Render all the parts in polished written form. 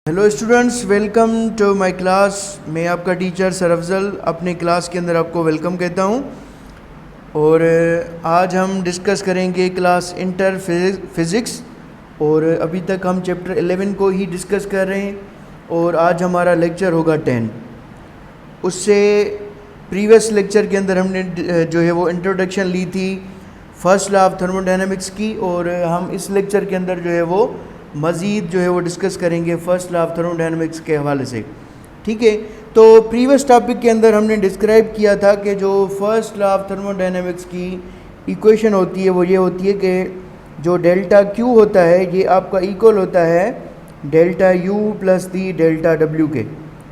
Hello students, welcome to my class. मैं आपका teacher sir Afzal अपने क्लास के अंदर आपको वेलकम कहता हूं। और आज हम डिस्कस करेंगे क्लास इंटर फिज़िक्स। और अभी तक हम चैप्टर 11 को ही डिस्कस कर रहे हैं और आज हमारा लेक्चर होगा 10। उससे प्रीवियस लेक्चर के अंदर हमने जो है वो इंट्रोडक्शन ली थी फर्स्ट लॉ ऑफ थर्मोडायनेमिक्स की, और हम इस लेक्चर के अंदर जो है वो मज़ीद जो है वो डिस्कस करेंगे फर्स्ट लॉ ऑफ थर्मोडायनेमिक्स के हवाले से। ठीक है, तो प्रीवियस टॉपिक के अंदर हमने डिस्क्राइब किया था कि जो फर्स्ट लॉ ऑफ थर्मोडायनेमिक्स की इक्वेशन होती है वो ये होती है कि जो डेल्टा क्यू होता है ये आपका इक्वल होता है डेल्टा यू प्लस दी डेल्टा डब्ल्यू के।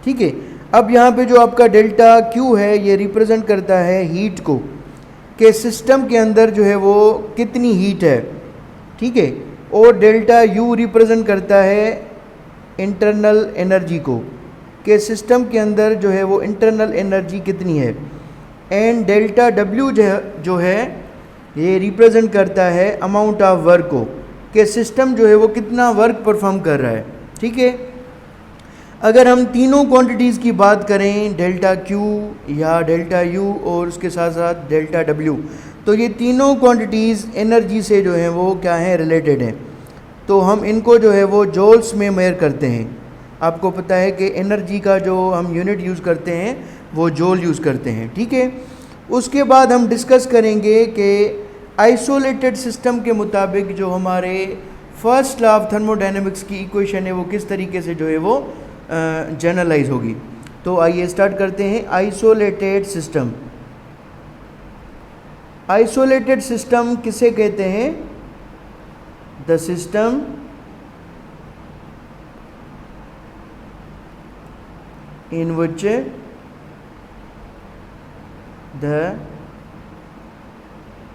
ठीक है, अब यहाँ पे जो आपका डेल्टा क्यू है ये रिप्रेजेंट करता है हीट को, कि सिस्टम के अंदर जो है वो कितनी हीट है। ठीक है, और डेल्टा यू रिप्रेजेंट करता है इंटरनल एनर्जी को, कि सिस्टम के अंदर जो है वो इंटरनल एनर्जी कितनी है। एंड डेल्टा डब्ल्यू जो है ये रिप्रेजेंट करता है अमाउंट ऑफ वर्क को, कि सिस्टम जो है वो कितना वर्क परफॉर्म कर रहा है। ठीक है, अगर हम तीनों क्वांटिटीज़ की बात करें, डेल्टा क्यू या डेल्टा यू और उसके साथ साथ डेल्टा डब्ल्यू, तो ये तीनों क्वांटिटीज़ एनर्जी से जो है वो क्या है, रिलेटेड हैं। तो हम इनको जो है वो जॉल्स में मेजर करते हैं। आपको पता है कि एनर्जी का जो हम यूनिट यूज़ करते हैं वो जॉल यूज़ करते हैं। ठीक है, उसके बाद हम डिस्कस करेंगे कि आइसोलेटेड सिस्टम के मुताबिक जो हमारे फर्स्ट लॉ ऑफ थर्मोडायनेमिक्स की इक्वेशन है वो किस तरीके से जो है वो जनरलाइज होगी। तो आइए स्टार्ट करते हैं। आइसोलेटेड सिस्टम, आइसोलेटेड सिस्टम किसे कहते हैं? The system in which the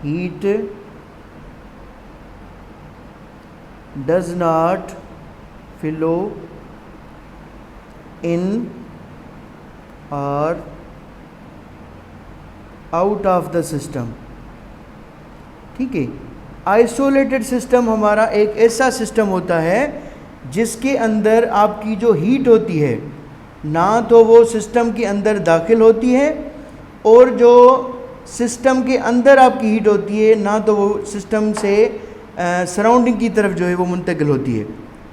heat does not flow in और आउट ऑफ द सिस्टम। ठीक है, आइसोलेटेड सिस्टम हमारा एक ऐसा सिस्टम होता है जिसके अंदर आपकी जो हीट होती है ना तो वो सिस्टम के अंदर दाखिल होती है, और जो सिस्टम के अंदर आपकी हीट होती है ना तो वो सिस्टम से सराउंडिंग की तरफ जो है वो मुंतकिल होती है।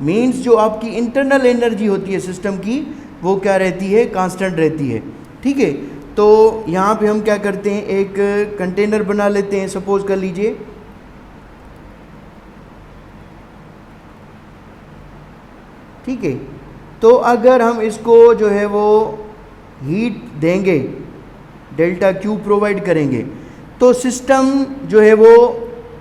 मीन्स जो आपकी इंटरनल एनर्जी होती है सिस्टम की वो क्या रहती है, कांस्टेंट रहती है। ठीक है, तो यहाँ पे हम क्या करते हैं, एक कंटेनर बना लेते हैं। सपोज कर लीजिए ठीक है, तो अगर हम इसको जो है वो हीट देंगे, डेल्टा क्यू प्रोवाइड करेंगे, तो सिस्टम जो है वो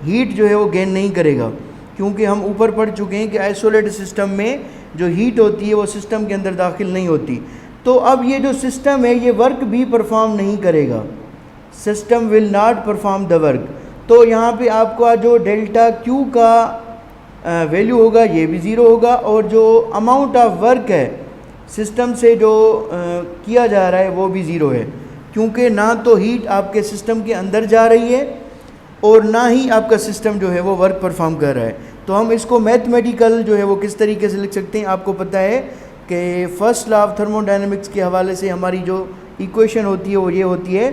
हीट जो है वो गेन नहीं करेगा, क्योंकि हम ऊपर पढ़ चुके हैं कि आइसोलेटेड सिस्टम में जो हीट होती है वो सिस्टम के अंदर दाखिल नहीं होती। तो अब ये जो सिस्टम है ये वर्क भी परफॉर्म नहीं करेगा, system will not perform the work. तो यहाँ पे आपका जो डेल्टा क्यू का वैल्यू होगा ये भी ज़ीरो होगा, और जो अमाउंट ऑफ वर्क है सिस्टम से जो किया जा रहा है वो भी ज़ीरो है, क्योंकि ना तो हीट आपके सिस्टम के अंदर जा रही है और ना ही आपका सिस्टम जो है वो वर्क परफॉर्म कर रहा है। तो हम इसको मैथमेटिकल जो है वो किस तरीके से लिख सकते हैं, आपको पता है कि फर्स्ट लॉ ऑफ थर्मोडायनेमिक्स के हवाले से हमारी जो इक्वेशन होती है वो ये होती है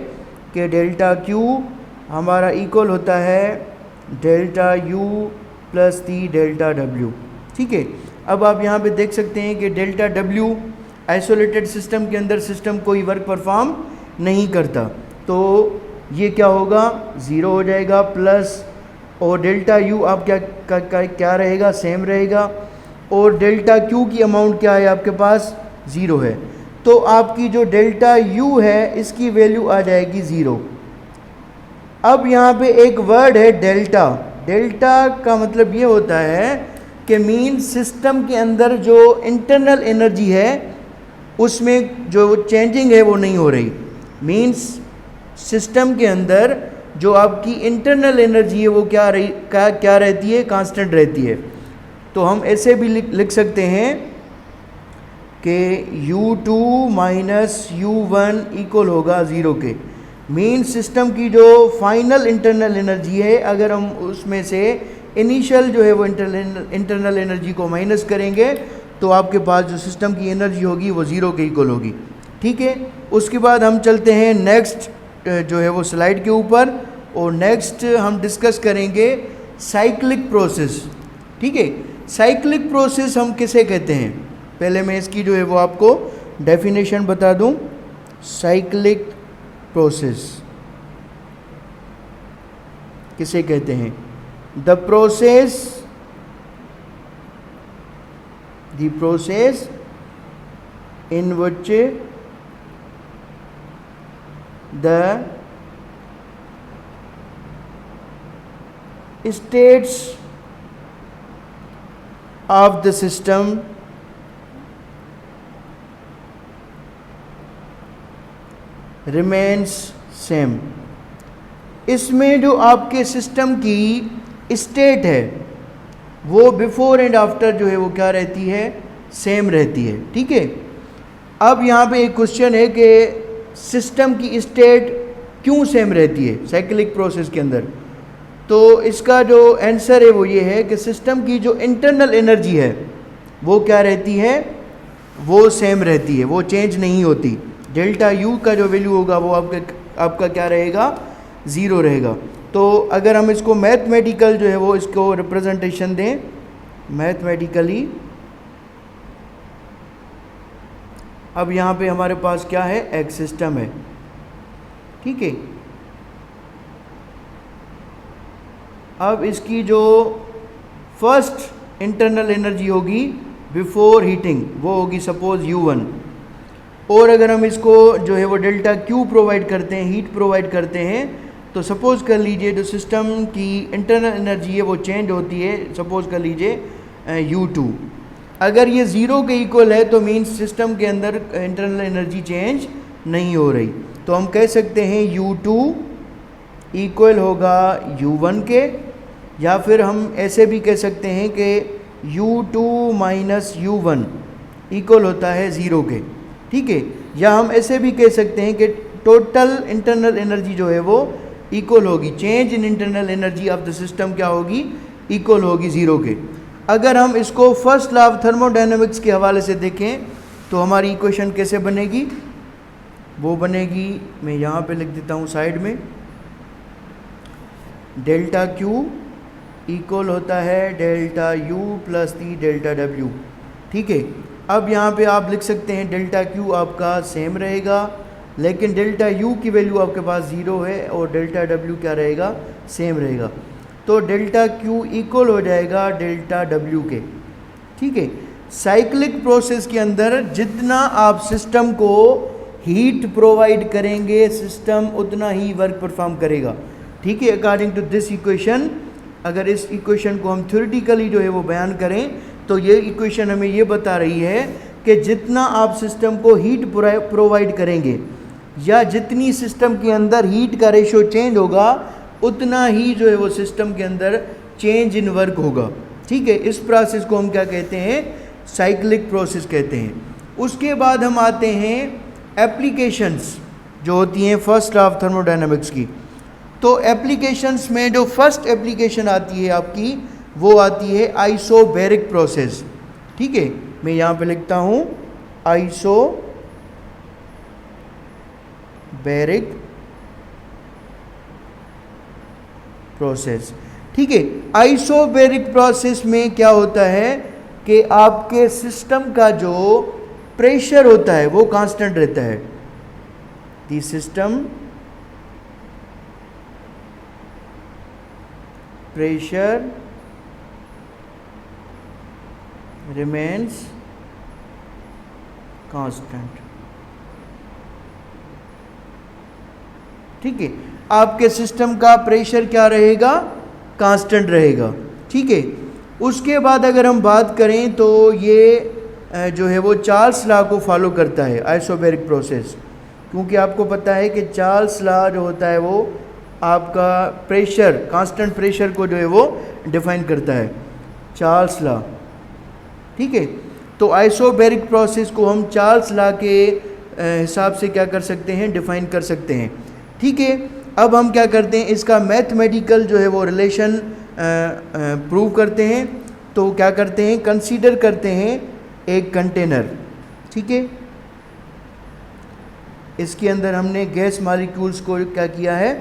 कि डेल्टा क्यू हमारा इक्वल होता है डेल्टा यू प्लस दी डेल्टा डब्ल्यू। ठीक है, अब आप यहाँ पे देख सकते हैं कि डेल्टा डब्ल्यू आइसोलेटेड सिस्टम के अंदर सिस्टम कोई वर्क परफॉर्म नहीं करता, तो ये क्या होगा, ज़ीरो हो जाएगा, प्लस और डेल्टा यू आप क्या रहेगा, सेम रहेगा, और डेल्टा क्यू की अमाउंट क्या है आपके पास, ज़ीरो है। तो आपकी जो डेल्टा यू है इसकी वैल्यू आ जाएगी ज़ीरो। अब यहाँ पे एक वर्ड है डेल्टा। डेल्टा का मतलब ये होता है कि मीन सिस्टम के अंदर जो इंटरनल एनर्जी है उसमें जो चेंजिंग है वो नहीं हो रही। मीन्स सिस्टम के अंदर जो आपकी इंटरनल एनर्जी है वो क्या रहती है, कांस्टेंट रहती है। तो हम ऐसे भी लिख सकते हैं कि U2 माइनस U1 इक्वल होगा ज़ीरो के। मीन सिस्टम की जो फाइनल इंटरनल एनर्जी है, अगर हम उसमें से इनिशियल जो है वो इंटरनल एनर्जी को माइनस करेंगे तो आपके पास जो सिस्टम की एनर्जी होगी वो ज़ीरो के इक्वल होगी। ठीक है, उसके बाद हम चलते हैं नेक्स्ट जो है वो स्लाइड के ऊपर, और नेक्स्ट हम डिस्कस करेंगे साइक्लिक प्रोसेस। ठीक है, साइक्लिक प्रोसेस हम किसे कहते हैं, पहले मैं इसकी जो है वो आपको डेफिनेशन बता दूं। साइक्लिक प्रोसेस किसे कहते हैं? The process in which the states of the system remains same। इसमें जो आपके सिस्टम की स्टेट है वो बिफोर एंड आफ्टर जो है वो क्या रहती है? सेम रहती है। ठीक है, अब यहाँ पे एक क्वेश्चन है कि सिस्टम की स्टेट क्यों सेम रहती है साइक्लिक प्रोसेस के अंदर? तो इसका जो आंसर है वो ये है कि सिस्टम की जो इंटरनल एनर्जी है वो क्या रहती है? वो सेम रहती है, वो चेंज नहीं होती। डेल्टा यू का जो वैल्यू होगा वो आपका क्या रहेगा? ज़ीरो रहेगा। तो अगर हम इसको मैथमेटिकल जो है वो इसको रिप्रेजेंटेशन दें मैथमेटिकली, अब यहाँ पे हमारे पास क्या है? एक सिस्टम है। ठीक है, अब इसकी जो फर्स्ट इंटरनल एनर्जी होगी बिफोर हीटिंग वो होगी सपोज U1, और अगर हम इसको जो है वो डेल्टा Q प्रोवाइड करते हैं, हीट प्रोवाइड करते हैं, तो सपोज कर लीजिए जो सिस्टम की इंटरनल एनर्जी है वो चेंज होती है, सपोज कर लीजिए U2। अगर ये ज़ीरो के इक्वल है तो मीन्स सिस्टम के अंदर इंटरनल एनर्जी चेंज नहीं हो रही। तो हम कह सकते हैं U2 इक्वल होगा U1 के, या फिर हम ऐसे भी कह सकते हैं कि U2 माइनस U1 इक्वल होता है ज़ीरो के। ठीक है, या हम ऐसे भी कह सकते हैं कि टोटल इंटरनल एनर्जी जो है वो इक्वल होगी, change in internal energy of the system क्या होगी? इक्वल होगी ज़ीरो के। अगर हम इसको फर्स्ट लॉ ऑफ थर्मोडायनेमिक्स के हवाले से देखें तो हमारी इक्वेशन कैसे बनेगी? वो बनेगी, मैं यहाँ पे लिख देता हूँ साइड में, डेल्टा Q इक्वल होता है डेल्टा U प्लस दी डेल्टा W। ठीक है, अब यहाँ पे आप लिख सकते हैं डेल्टा Q आपका सेम रहेगा, लेकिन डेल्टा U की वैल्यू आपके पास ज़ीरो है और डेल्टा W क्या रहेगा? सेम रहेगा। तो डेल्टा Q इक्वल हो जाएगा डेल्टा W के। ठीक है, साइक्लिक प्रोसेस के अंदर जितना आप सिस्टम को हीट प्रोवाइड करेंगे सिस्टम उतना ही वर्क परफॉर्म करेगा। ठीक है, अकॉर्डिंग टू दिस इक्वेशन, अगर इस इक्वेशन को हम थ्योरेटिकली जो है वो बयान करें तो ये इक्वेशन हमें ये बता रही है कि जितना आप सिस्टम को हीट प्रोवाइड करेंगे या जितनी सिस्टम के अंदर हीट का रेशो चेंज होगा उतना ही जो है वो सिस्टम के अंदर चेंज इन वर्क होगा। ठीक है, इस प्रोसेस को हम क्या कहते हैं? साइक्लिक प्रोसेस कहते हैं। उसके बाद हम आते हैं एप्लीकेशंस जो होती हैं फर्स्ट लॉ ऑफ थर्मोडायनेमिक्स की। तो एप्लीकेशंस में जो फर्स्ट एप्लीकेशन आती है आपकी वो आती है आइसोबैरिक प्रोसेस। ठीक है, मैं यहाँ पे लिखता हूँ आइसोबैरिक प्रोसेस। ठीक है, आइसोबैरिक प्रोसेस में क्या होता है कि आपके सिस्टम का जो प्रेशर होता है वो कांस्टेंट रहता है। The system pressure remains constant. ठीक है, आपके सिस्टम का प्रेशर क्या रहेगा? कांस्टेंट रहेगा। ठीक है, उसके बाद अगर हम बात करें तो ये जो है वो चार्ल्स लॉ को फॉलो करता है आइसोबैरिक प्रोसेस, क्योंकि आपको पता है कि चार्ल्स लॉ जो होता है वो आपका प्रेशर, कांस्टेंट प्रेशर को जो है वो डिफाइन करता है, चार्ल्स लॉ। ठीक है, तो आइसोबैरिक प्रोसेस को हम चार्ल्स लॉ के हिसाब से क्या कर सकते हैं? डिफाइन कर सकते हैं। ठीक है, अब हम क्या करते हैं? इसका मैथमेटिकल जो है वो रिलेशन प्रूव करते हैं। तो क्या करते हैं? कंसीडर करते हैं एक कंटेनर, ठीक है, इसके अंदर हमने गैस मॉलिक्यूल्स को क्या किया है,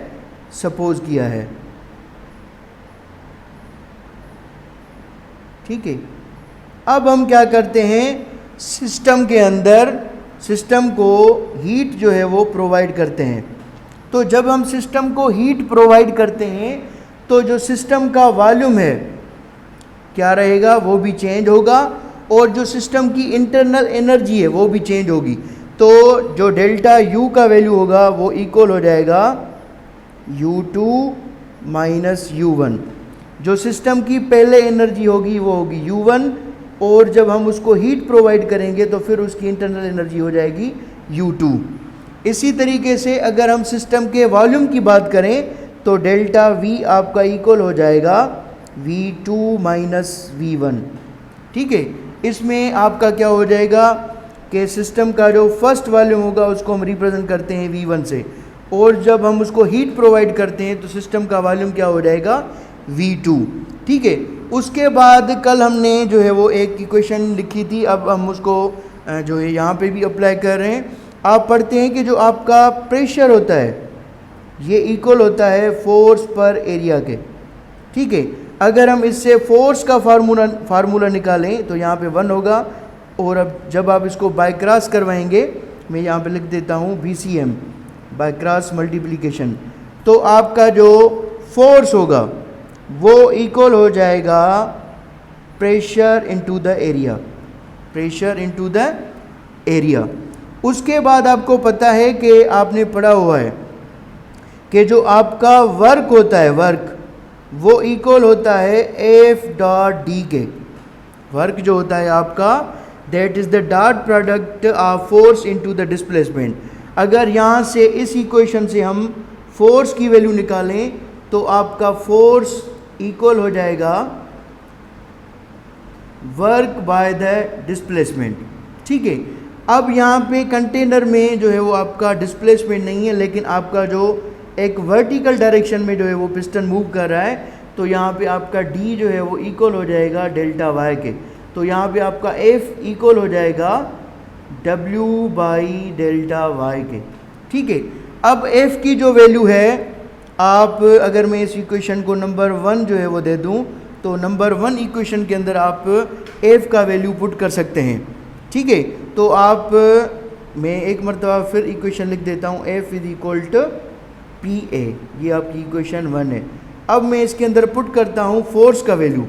सपोज किया है, ठीक है। अब हम क्या करते हैं, सिस्टम के अंदर सिस्टम को हीट जो है वो प्रोवाइड करते हैं। तो जब हम सिस्टम को हीट प्रोवाइड करते हैं तो जो सिस्टम का वॉल्यूम है क्या रहेगा, वो भी चेंज होगा, और जो सिस्टम की इंटरनल एनर्जी है वो भी चेंज होगी। तो जो डेल्टा U का वैल्यू होगा वो इक्वल हो जाएगा U2 माइनस U1। जो सिस्टम की पहले एनर्जी होगी वो होगी U1, और जब हम उसको हीट प्रोवाइड करेंगे तो फिर उसकी इंटरनल एनर्जी हो जाएगी U2। इसी तरीके से अगर हम सिस्टम के वॉल्यूम की बात करें तो डेल्टा V आपका इक्वल हो जाएगा V2 माइनस V1, ठीक है। इसमें आपका क्या हो जाएगा कि सिस्टम का जो फर्स्ट वॉल्यूम होगा उसको हम रिप्रेजेंट करते हैं V1 से, और जब हम उसको हीट प्रोवाइड करते हैं तो सिस्टम का वॉल्यूम क्या हो जाएगा, V2, ठीक है। उसके बाद कल हमने जो है वो एक इक्वेशन लिखी थी, अब हम उसको जो है यहाँ पे भी अप्लाई कर रहे हैं। आप पढ़ते हैं कि जो आपका प्रेशर होता है ये इक्वल होता है फोर्स पर एरिया के, ठीक है। अगर हम इससे फोर्स का फार्मूला निकालें तो यहाँ पे 1 होगा, और अब जब आप इसको बाय क्रॉस करवाएंगे, मैं यहाँ पे लिख देता हूँ BCM, बाय क्रॉस मल्टीप्लिकेशन, तो आपका जो फोर्स होगा वो इक्वल हो जाएगा pressure into the area, pressure into the area. उसके बाद आपको पता है कि आपने पढ़ा हुआ है कि जो आपका वर्क होता है, वर्क वो इक्वल होता है F डॉट डी के। वर्क जो होता है आपका, that is the dot product of force into the displacement. अगर यहाँ से इस इक्वेशन से हम फोर्स की वैल्यू निकालें तो आपका फोर्स इक्वल हो जाएगा वर्क बाय द डिस्प्लेसमेंट, ठीक है। अब यहाँ पे कंटेनर में जो है वो आपका डिस्प्लेसमेंट नहीं है, लेकिन आपका जो एक वर्टिकल डायरेक्शन में जो है वो पिस्टन मूव कर रहा है, तो यहाँ पे आपका D जो है वो इक्वल हो जाएगा डेल्टा Y के। तो यहाँ पे आपका F इक्वल हो जाएगा W बाई डेल्टा Y के, ठीक है। अब F की जो वैल्यू है, आप अगर मैं इस इक्वेशन को नंबर 1 जो है वो दे दूँ तो नंबर 1 इक्वेशन के अंदर आप F का वैल्यू पुट कर सकते हैं, ठीक है। तो आप, मैं एक मरतबा फिर इक्वेशन लिख देता हूँ, F is equal to PA, ये आपकी इक्वेशन 1 है। अब मैं इसके अंदर पुट करता हूँ फोर्स का वैल्यू,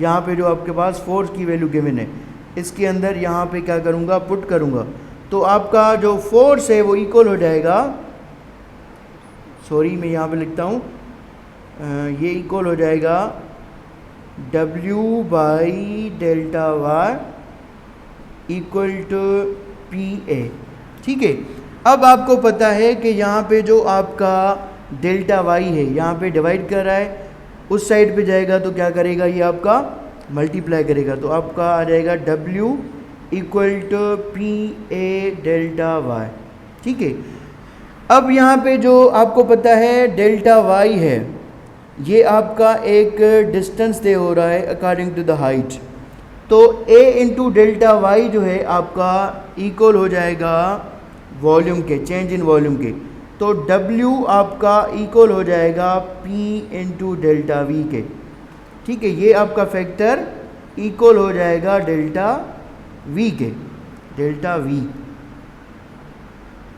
यहाँ पे जो आपके पास फोर्स की वैल्यू गिवन है, इसके अंदर यहाँ पे क्या करूँगा, पुट करूँगा, तो आपका जो फोर्स है वो इक्वल हो जाएगा, सॉरी मैं यहाँ पे लिखता हूँ, ये इक्वल हो जाएगा W by delta Y equal to PA, ठीक है। अब आपको पता है कि यहाँ पे जो आपका डेल्टा Y है यहाँ पे डिवाइड कर रहा है, उस साइड पे जाएगा तो क्या करेगा, ये आपका मल्टीप्लाई करेगा, तो आपका आ जाएगा W equal to PA delta Y, ठीक है। अब यहाँ पे जो आपको पता है डेल्टा Y है, ये आपका एक डिस्टेंस दे हो रहा है अकॉर्डिंग टू द हाइट, तो A इंटू डेल्टा Y जो है आपका इक्वल हो जाएगा वॉल्यूम के, चेंज इन वॉल्यूम के, तो W आपका इक्वल हो जाएगा P इंटू डेल्टा V के, ठीक है। ये आपका फैक्टर इक्वल हो जाएगा डेल्टा V के, डेल्टा V,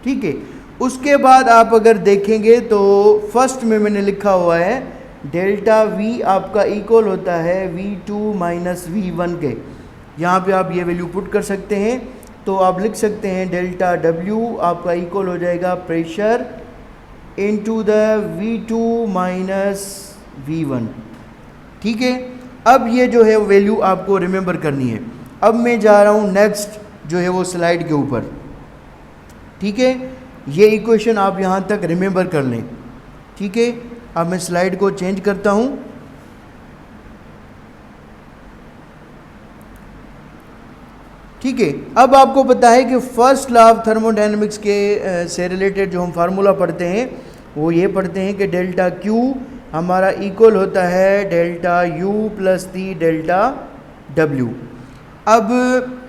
ठीक है। उसके बाद आप अगर देखेंगे तो फर्स्ट में मैंने लिखा हुआ है डेल्टा V आपका इक्वल होता है V2 माइनस V1 के, यहाँ पे आप ये वैल्यू पुट कर सकते हैं, तो आप लिख सकते हैं डेल्टा W आपका इक्वल हो जाएगा pressure into the V2 minus V1, ठीक है। अब ये जो है वैल्यू आपको रिमेंबर करनी है। अब मैं जा रहा हूँ नेक्स्ट जो है वो स्लाइड के ऊपर, ठीक है। ये इक्वेशन आप यहाँ तक रिमेंबर कर लें, ठीक है। अब मैं स्लाइड को चेंज करता हूँ, ठीक है। अब आपको पता है कि फर्स्ट लॉ ऑफ थर्मोडायनेमिक्स के से रिलेटेड जो हम फार्मूला पढ़ते हैं वो ये पढ़ते हैं कि डेल्टा Q हमारा इक्वल होता है डेल्टा U प्लस दी डेल्टा W। अब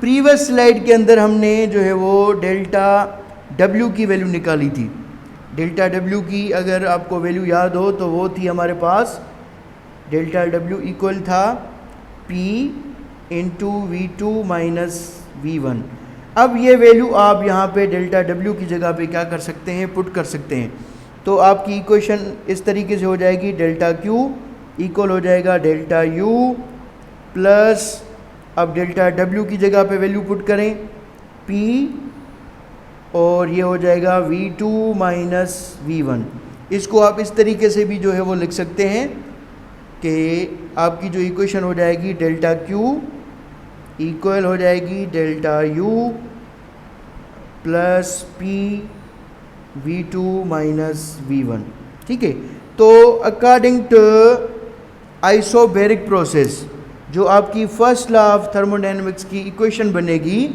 प्रीवियस स्लाइड के अंदर हमने जो है वो डेल्टा डब्ल्यू की वैल्यू निकाली थी। डेल्टा डब्ल्यू की अगर आपको वैल्यू याद हो तो वो थी हमारे पास, डेल्टा डब्ल्यू इक्वल था P into V2 minus V1। अब ये वैल्यू आप यहाँ पे डेल्टा डब्ल्यू की जगह पे क्या कर सकते हैं, पुट कर सकते हैं। तो आपकी इक्वेशन इस तरीके से हो जाएगी, डेल्टा Q इक्वल हो जाएगा डेल्टा U प्लस, अब डेल्टा डब्ल्यू की जगह पे वैल्यू पुट करें P, और ये हो जाएगा V2 माइनस V1। इसको आप इस तरीके से भी जो है वो लिख सकते हैं कि आपकी जो इक्वेशन हो जाएगी डेल्टा Q इक्वल हो जाएगी delta U plus P V2 minus V1। ठीक है, तो अकॉर्डिंग टू आइसोबैरिक प्रोसेस, जो आपकी फर्स्ट लॉ ऑफ थर्मोडायनेमिक्स की इक्वेशन बनेगी,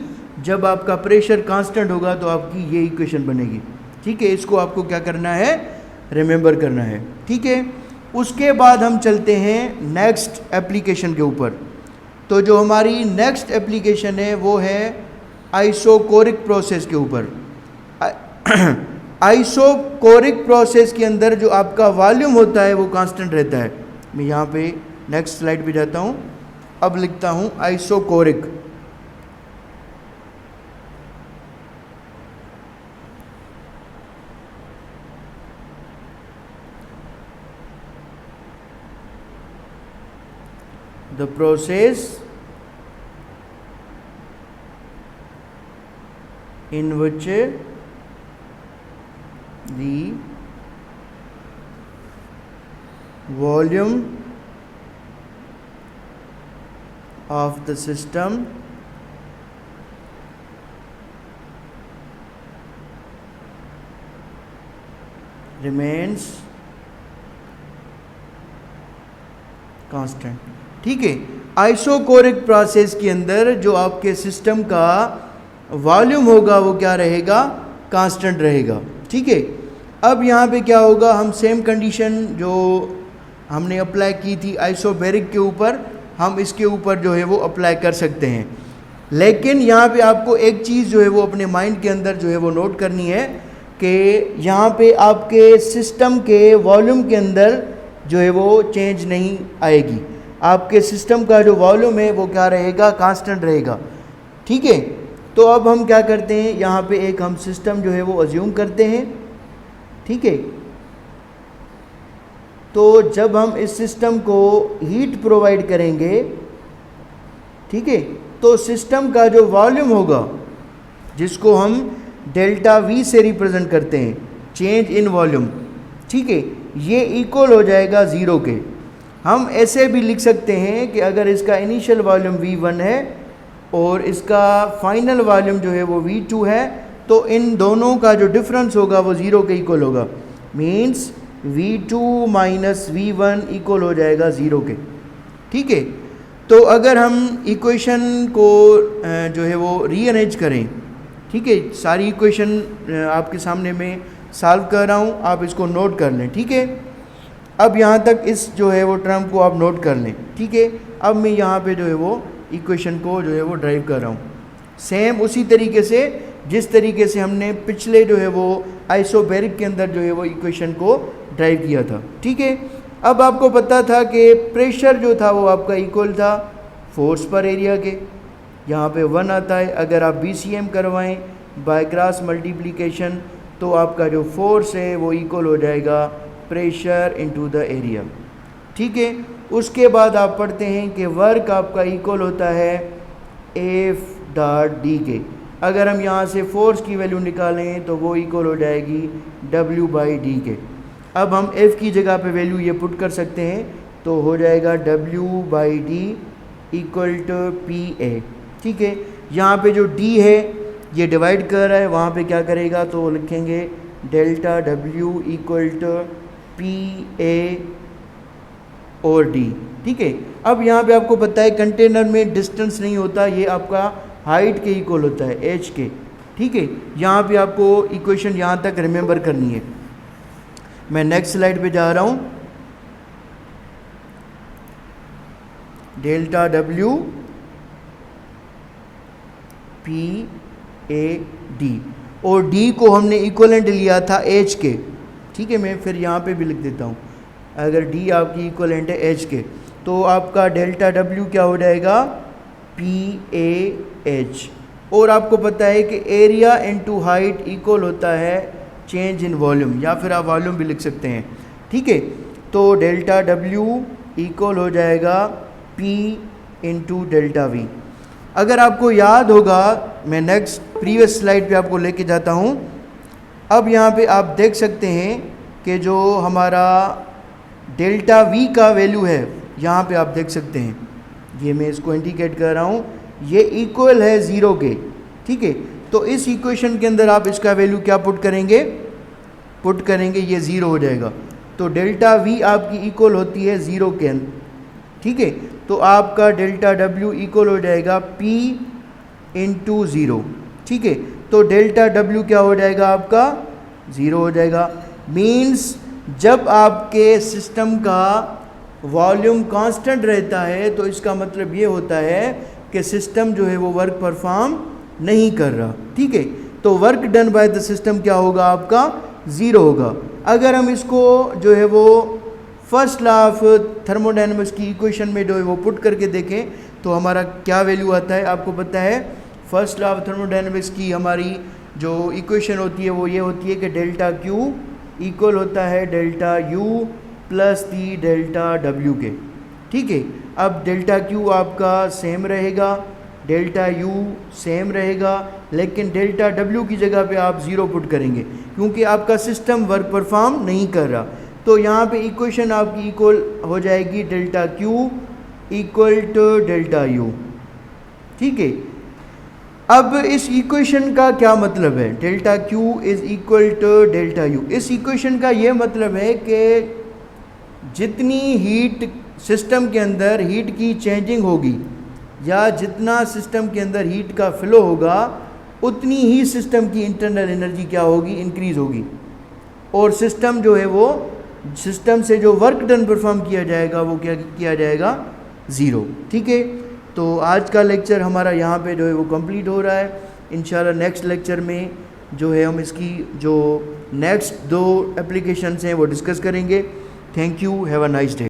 जब आपका प्रेशर कांस्टेंट होगा तो आपकी ये इक्वेशन बनेगी। ठीक है, इसको आपको क्या करना है, रिमेंबर करना है। ठीक है, उसके बाद हम चलते हैं नेक्स्ट एप्लीकेशन के ऊपर। तो जो हमारी नेक्स्ट एप्लीकेशन है वो है आइसोकोरिक प्रोसेस के ऊपर। आइसोकोरिक प्रोसेस के अंदर जो आपका वॉल्यूम होता है वो कांस्टेंट रहता है। मैं यहाँ पे नेक्स्ट स्लाइड पे जाता हूँ, अब लिखता हूँ isochoric. The process in which the volume of the system remains constant। ठीक है, आइसोकोरिक प्रोसेस के अंदर जो आपके सिस्टम का वॉल्यूम होगा वो क्या रहेगा, कांस्टेंट रहेगा। ठीक है, अब यहाँ पे क्या होगा, हम सेम कंडीशन जो हमने अप्लाई की थी आइसोबैरिक के ऊपर, हम इसके ऊपर जो है वो अप्लाई कर सकते हैं। लेकिन यहाँ पे आपको एक चीज़ जो है वो अपने माइंड के अंदर जो है वो नोट करनी है कि यहाँ पे आपके सिस्टम के वॉल्यूम के अंदर जो है वो चेंज नहीं आएगी। आपके सिस्टम का जो वॉल्यूम है वो क्या रहेगा, कांस्टेंट रहेगा। ठीक है, तो अब हम क्या करते हैं, यहाँ पे एक हम सिस्टम जो है वो अज्यूम करते हैं। ठीक है, तो जब हम इस सिस्टम को हीट प्रोवाइड करेंगे, ठीक है, तो सिस्टम का जो वॉल्यूम होगा, जिसको हम डेल्टा V से रिप्रेजेंट करते हैं, चेंज इन वॉल्यूम, ठीक है, ये इक्वल हो जाएगा ज़ीरो के। हम ऐसे भी लिख सकते हैं कि अगर इसका इनिशियल वॉल्यूम V1 है और इसका फाइनल वॉल्यूम जो है वो V2 है, तो इन दोनों का जो डिफरेंस होगा वो ज़ीरो के इक्वल होगा। Means V2 minus V1 equal हो जाएगा ज़ीरो के। ठीक है, तो अगर हम इक्वेशन को जो है वो रीअरेंज करें, ठीक है, सारी इक्वेशन आपके सामने में सॉल्व कर रहा हूँ, आप इसको नोट कर लें। ठीक है, अब यहाँ तक इस जो है वो टर्म को आप नोट कर लें। ठीक है, अब मैं यहाँ पे जो है वो इक्वेशन को जो है वो ड्राइव कर रहा हूँ, सेम उसी तरीके से जिस तरीके से हमने पिछले जो है वो आइसोबैरिक के अंदर जो है वो इक्वेशन को ड्राइव किया था। ठीक है, अब आपको पता था कि प्रेशर जो था वो आपका इक्वल था फोर्स पर एरिया के, यहाँ पे 1 आता है। अगर आप BCM करवाएं बाय क्रॉस मल्टीप्लिकेशन तो आपका जो फोर्स है वो इक्वल हो जाएगा प्रेशर इनटू द एरिया। ठीक है, उसके बाद आप पढ़ते हैं कि वर्क आपका इक्वल होता है F.D के। अगर हम यहाँ से फोर्स की वैल्यू निकालें तो वो इक्वल हो जाएगी W/D के। अब हम F की जगह पे वैल्यू ये पुट कर सकते हैं, तो हो जाएगा W/D इक्वल टू PA। ठीक है, यहाँ पे जो D है ये डिवाइड कर रहा है, वहाँ पे क्या करेगा, तो लिखेंगे delta W equal to PA और D। ठीक है, अब यहाँ पे आपको पता है कंटेनर में डिस्टेंस नहीं होता, ये आपका हाइट के इक्वल होता है, H के। ठीक है, यहाँ पे आपको इक्वेशन यहाँ तक रिमेंबर करनी है। मैं नेक्स्ट स्लाइड पे जा रहा हूँ। डेल्टा W PAD, और D को हमने इक्वलेंट लिया था H के, ठीक है। मैं फिर यहाँ पे भी लिख देता हूँ, अगर D आपकी इक्वलेंट है H के, तो आपका डेल्टा W क्या हो जाएगा, PAH। और आपको पता है कि एरिया इनटू हाइट इक्वल होता है चेंज इन वॉल्यूम, या फिर आप वॉल्यूम भी लिख सकते हैं, ठीक है। तो डेल्टा W इक्वल हो जाएगा P इंटू डेल्टा V। अगर आपको याद होगा, मैं नेक्स्ट प्रीवियस स्लाइड पे आपको लेके जाता हूँ। अब यहाँ पे आप देख सकते हैं कि जो हमारा डेल्टा V का वैल्यू है, यहाँ पे आप देख सकते हैं, ये मैं इसको इंडिकेट कर रहा हूँ, ये इक्वल है 0 के, ठीक है। तो इस इक्वेशन के अंदर आप इसका वैल्यू क्या पुट करेंगे, ये 0 हो जाएगा। तो डेल्टा V आपकी इक्वल होती है 0 के अंदर, ठीक है। तो आपका डेल्टा W इक्वल हो जाएगा P इंटू 0, ठीक है। तो डेल्टा W क्या हो जाएगा, आपका 0 हो जाएगा। मीन्स जब आपके सिस्टम का वॉल्यूम कांस्टेंट रहता है, तो इसका मतलब ये होता है कि सिस्टम जो है वो वर्क परफॉर्म नहीं कर रहा, ठीक है। तो work done by the system क्या होगा, आपका 0 होगा। अगर हम इसको जो है वो फर्स्ट लॉ ऑफ थर्मोडायनेमिक्स की इक्वेशन में जो है वो पुट करके देखें, तो हमारा क्या वैल्यू आता है, आपको पता है फर्स्ट लॉ ऑफ थर्मोडायनेमिक्स की हमारी जो इक्वेशन होती है वो ये होती है कि डेल्टा Q इक्वल होता है डेल्टा U प्लस दी डेल्टा W के, ठीक है। अब डेल्टा Q आपका सेम रहेगा, डेल्टा U सेम रहेगा, लेकिन डेल्टा W की जगह पे आप 0 पुट करेंगे, क्योंकि आपका सिस्टम वर्क परफॉर्म नहीं कर रहा। तो यहाँ पे इक्वेशन आपकी इक्वल हो जाएगी delta Q equal to delta U, ठीक है। अब इस इक्वेशन का क्या मतलब है, delta Q is equal to delta U। इस इक्वेशन का ये मतलब है कि जितनी हीट सिस्टम के अंदर हीट की चेंजिंग होगी, या जितना सिस्टम के अंदर हीट का फ्लो होगा, उतनी ही सिस्टम की इंटरनल एनर्जी क्या होगी, इंक्रीज़ होगी। और सिस्टम जो है वो, सिस्टम से जो वर्क डन परफॉर्म किया जाएगा वो क्या किया जाएगा, 0, ठीक है। तो आज का लेक्चर हमारा यहाँ पे जो है वो कंप्लीट हो रहा है। इंशाल्लाह नेक्स्ट लेक्चर में जो है हम इसकी जो नेक्स्ट 2 एप्लीकेशंस हैं वो डिस्कस करेंगे। Thank you, have a nice day.